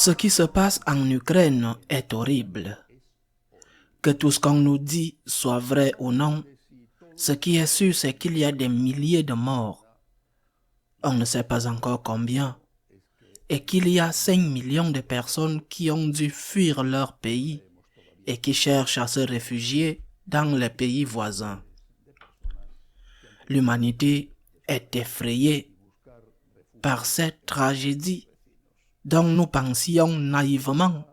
Ce qui se passe en Ukraine est horrible. Que tout ce qu'on nous dit soit vrai ou non, ce qui est sûr, c'est qu'il y a des milliers de morts. On ne sait pas encore combien. Et qu'il y a 5 millions de personnes qui ont dû fuir leur pays et qui cherchent à se réfugier dans les pays voisins. L'humanité est effrayée par cette tragédie dont nous pensions naïvement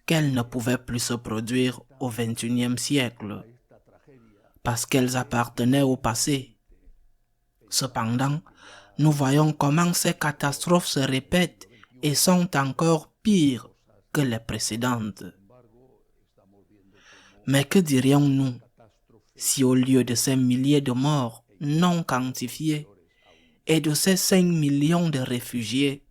qu'elles ne pouvaient plus se produire au XXIe siècle, parce qu'elles appartenaient au passé. Cependant, nous voyons comment ces catastrophes se répètent et sont encore pires que les précédentes. Mais que dirions-nous si au lieu de ces milliers de morts non quantifiés et de ces 5 millions de réfugiés,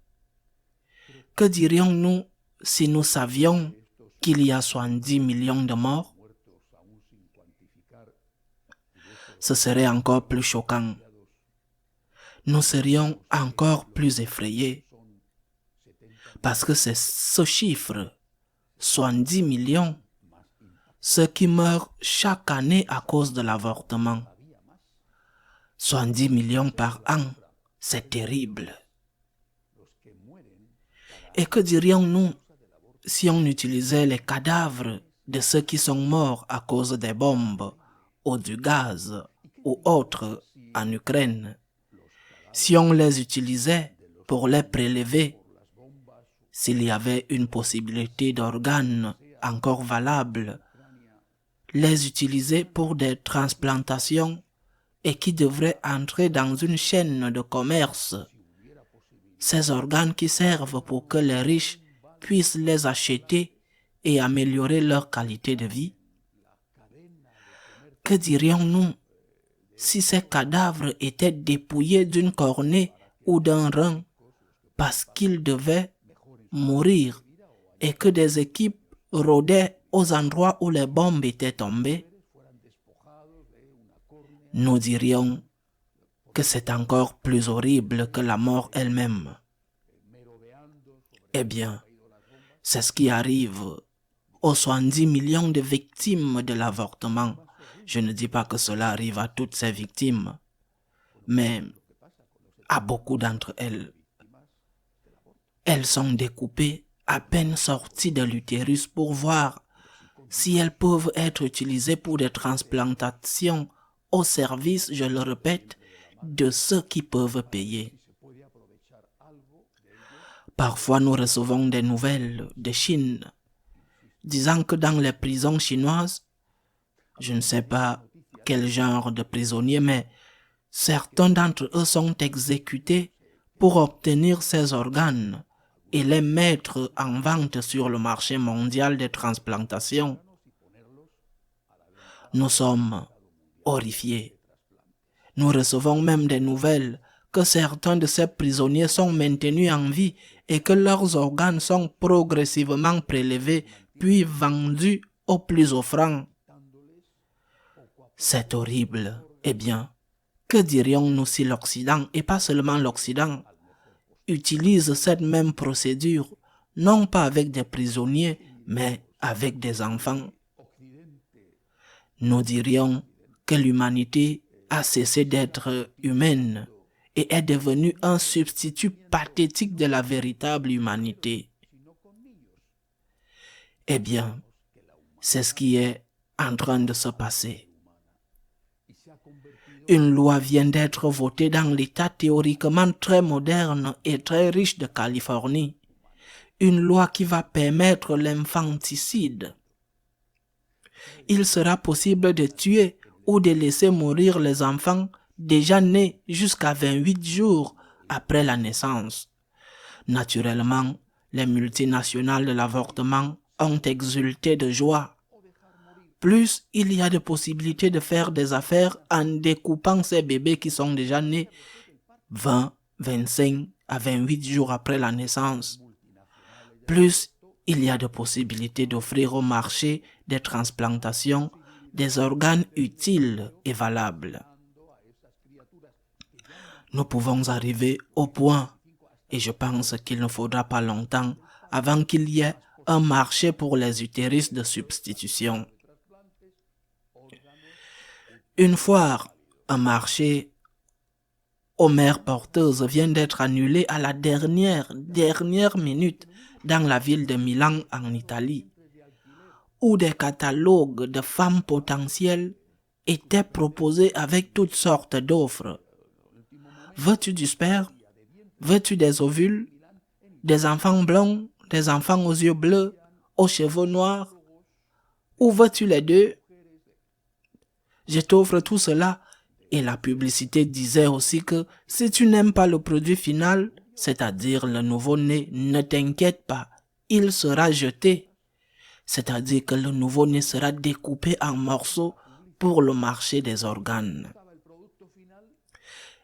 que dirions-nous si nous savions qu'il y a 70 millions de morts? Ce serait encore plus choquant. Nous serions encore plus effrayés. Parce que c'est ce chiffre, 70 millions, ceux qui meurent chaque année à cause de l'avortement. 70 millions par an, c'est terrible. Et que dirions-nous si on utilisait les cadavres de ceux qui sont morts à cause des bombes ou du gaz ou autres en Ukraine? Si on les utilisait pour les prélever, s'il y avait une possibilité d'organes encore valables, les utiliser pour des transplantations et qui devraient entrer dans une chaîne de commerce. Ces organes qui servent pour que les riches puissent les acheter et améliorer leur qualité de vie. Que dirions-nous si ces cadavres étaient dépouillés d'une cornée ou d'un rein parce qu'ils devaient mourir et que des équipes rôdaient aux endroits où les bombes étaient tombées? Nous dirions que c'est encore plus horrible que la mort elle-même. Eh bien, c'est ce qui arrive aux 70 millions de victimes de l'avortement. Je ne dis pas que cela arrive à toutes ces victimes, mais à beaucoup d'entre elles. Elles sont découpées à peine sorties de l'utérus pour voir si elles peuvent être utilisées pour des transplantations au service, je le répète, de ceux qui peuvent payer. Parfois, nous recevons des nouvelles de Chine disant que dans les prisons chinoises, je ne sais pas quel genre de prisonniers, mais certains d'entre eux sont exécutés pour obtenir ces organes et les mettre en vente sur le marché mondial des transplantations. Nous sommes horrifiés. Nous recevons même des nouvelles que certains de ces prisonniers sont maintenus en vie et que leurs organes sont progressivement prélevés puis vendus aux plus offrants. C'est horrible. Eh bien, que dirions-nous si l'Occident, et pas seulement l'Occident, utilise cette même procédure, non pas avec des prisonniers, mais avec des enfants? Nous dirions que l'humanité a cessé d'être humaine et est devenue un substitut pathétique de la véritable humanité. Eh bien, c'est ce qui est en train de se passer. Une loi vient d'être votée dans l'État théoriquement très moderne et très riche de Californie. Une loi qui va permettre l'infanticide. Il sera possible de tuer ou de laisser mourir les enfants déjà nés jusqu'à 28 jours après la naissance. Naturellement, les multinationales de l'avortement ont exulté de joie. Plus il y a de possibilités de faire des affaires en découpant ces bébés qui sont déjà nés 20, 25 à 28 jours après la naissance, plus il y a de possibilités d'offrir au marché des transplantations des organes utiles et valables. Nous pouvons arriver au point, et je pense qu'il ne faudra pas longtemps avant qu'il y ait un marché pour les utérus de substitution. Une fois un marché aux mères porteuses vient d'être annulé à la dernière minute dans la ville de Milan en Italie, où des catalogues de femmes potentielles étaient proposés avec toutes sortes d'offres. Veux-tu du sperme? Veux-tu des ovules? Des enfants blonds? Des enfants aux yeux bleus? Aux cheveux noirs? Ou veux-tu les deux? Je t'offre tout cela. Et la publicité disait aussi que si tu n'aimes pas le produit final, c'est-à-dire le nouveau-né, ne t'inquiète pas, il sera jeté. C'est-à-dire que le nouveau-né sera découpé en morceaux pour le marché des organes.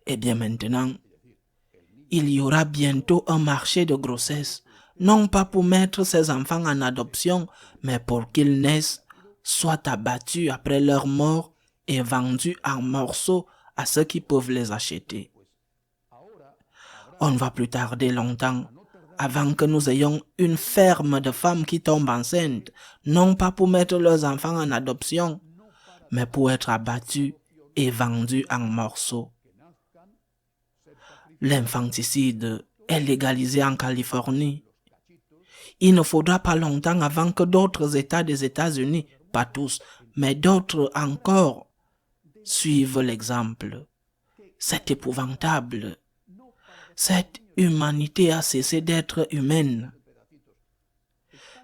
Et bien maintenant, il y aura bientôt un marché de grossesse, non pas pour mettre ces enfants en adoption, mais pour qu'ils naissent, soient abattus après leur mort et vendus en morceaux à ceux qui peuvent les acheter. On ne va plus tarder longtemps avant que nous ayons une ferme de femmes qui tombent enceintes, non pas pour mettre leurs enfants en adoption, mais pour être abattus et vendus en morceaux. L'infanticide est légalisé en Californie. Il ne faudra pas longtemps avant que d'autres États des États-Unis, pas tous, mais d'autres encore, suivent l'exemple. C'est épouvantable. Cette humanité a cessé d'être humaine.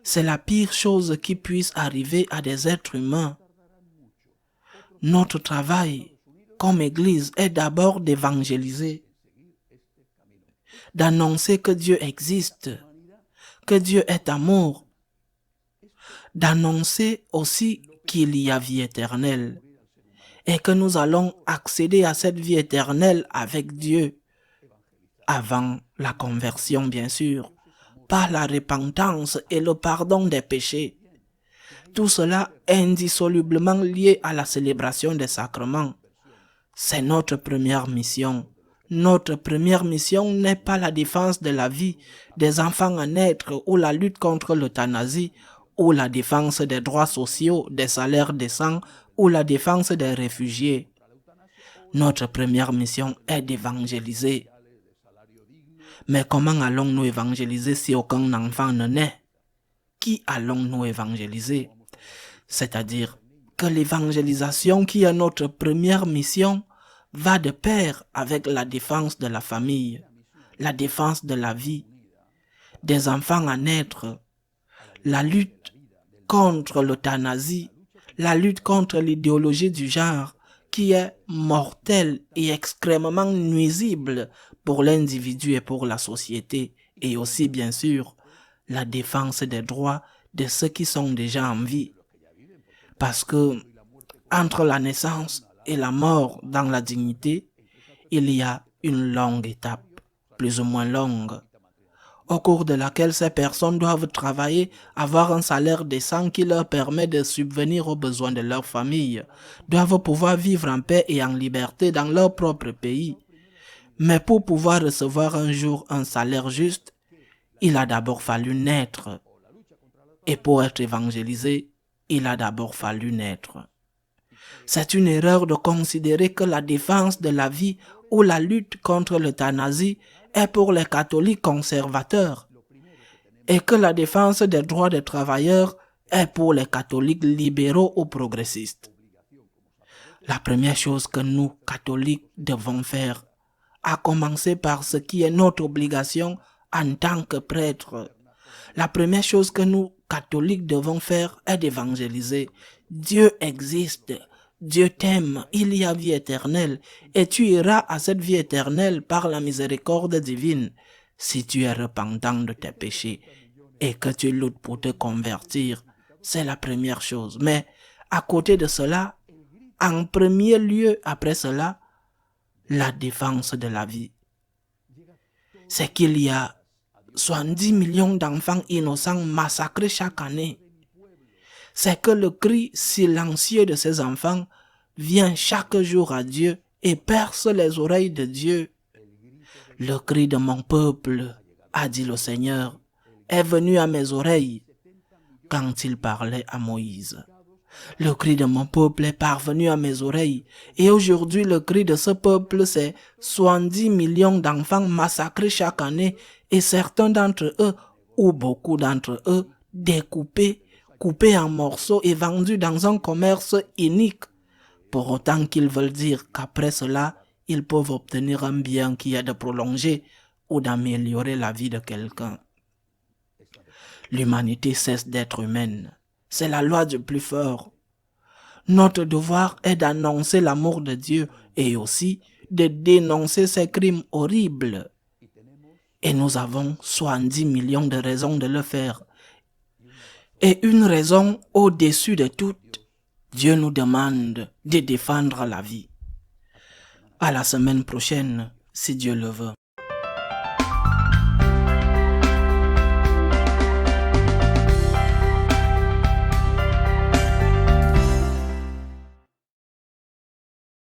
C'est la pire chose qui puisse arriver à des êtres humains. Notre travail, comme Église, est d'abord d'évangéliser, d'annoncer que Dieu existe, que Dieu est amour, d'annoncer aussi qu'il y a vie éternelle et que nous allons accéder à cette vie éternelle avec Dieu, avant la conversion bien sûr, par la repentance et le pardon des péchés. Tout cela est indissolublement lié à la célébration des sacrements. C'est notre première mission. Notre première mission n'est pas la défense de la vie des enfants à naître ou la lutte contre l'euthanasie ou la défense des droits sociaux, des salaires décents ou la défense des réfugiés. Notre première mission est d'évangéliser. Mais comment allons-nous évangéliser si aucun enfant ne naît? Qui allons-nous évangéliser? C'est-à-dire que l'évangélisation qui est notre première mission va de pair avec la défense de la famille, la défense de la vie, des enfants à naître, la lutte contre l'euthanasie, la lutte contre l'idéologie du genre qui est mortelle et extrêmement nuisible pour l'individu et pour la société, et aussi bien sûr la défense des droits de ceux qui sont déjà en vie. Parce que entre la naissance et la mort dans la dignité, il y a une longue étape, plus ou moins longue, au cours de laquelle ces personnes doivent travailler, avoir un salaire décent qui leur permet de subvenir aux besoins de leur famille, doivent pouvoir vivre en paix et en liberté dans leur propre pays. Mais pour pouvoir recevoir un jour un salaire juste, il a d'abord fallu naître. Et pour être évangélisé, il a d'abord fallu naître. C'est une erreur de considérer que la défense de la vie ou la lutte contre l'euthanasie est pour les catholiques conservateurs et que la défense des droits des travailleurs est pour les catholiques libéraux ou progressistes. La première chose que nous, catholiques, devons faire, à commencer par ce qui est notre obligation en tant que prêtres, la première chose que nous, catholiques, devons faire est d'évangéliser. Dieu existe. Dieu t'aime, il y a vie éternelle, et tu iras à cette vie éternelle par la miséricorde divine, si tu es repentant de tes péchés et que tu luttes pour te convertir. C'est la première chose. Mais à côté de cela, en premier lieu après cela, la défense de la vie. C'est qu'il y a 70 millions d'enfants innocents massacrés chaque année. C'est que le cri silencieux de ces enfants vient chaque jour à Dieu et perce les oreilles de Dieu. Le cri de mon peuple, a dit le Seigneur, est venu à mes oreilles quand il parlait à Moïse. Le cri de mon peuple est parvenu à mes oreilles. Et aujourd'hui, le cri de ce peuple, c'est 70 millions d'enfants massacrés chaque année et certains d'entre eux, ou beaucoup d'entre eux, découpés, coupés en morceaux et vendus dans un commerce inique. Pour autant qu'ils veulent dire qu'après cela, ils peuvent obtenir un bien qui est de prolonger ou d'améliorer la vie de quelqu'un. L'humanité cesse d'être humaine. C'est la loi du plus fort. Notre devoir est d'annoncer l'amour de Dieu et aussi de dénoncer ces crimes horribles. Et nous avons 70 millions de raisons de le faire. Et une raison au-dessus de toutes, Dieu nous demande de défendre la vie. À la semaine prochaine, si Dieu le veut.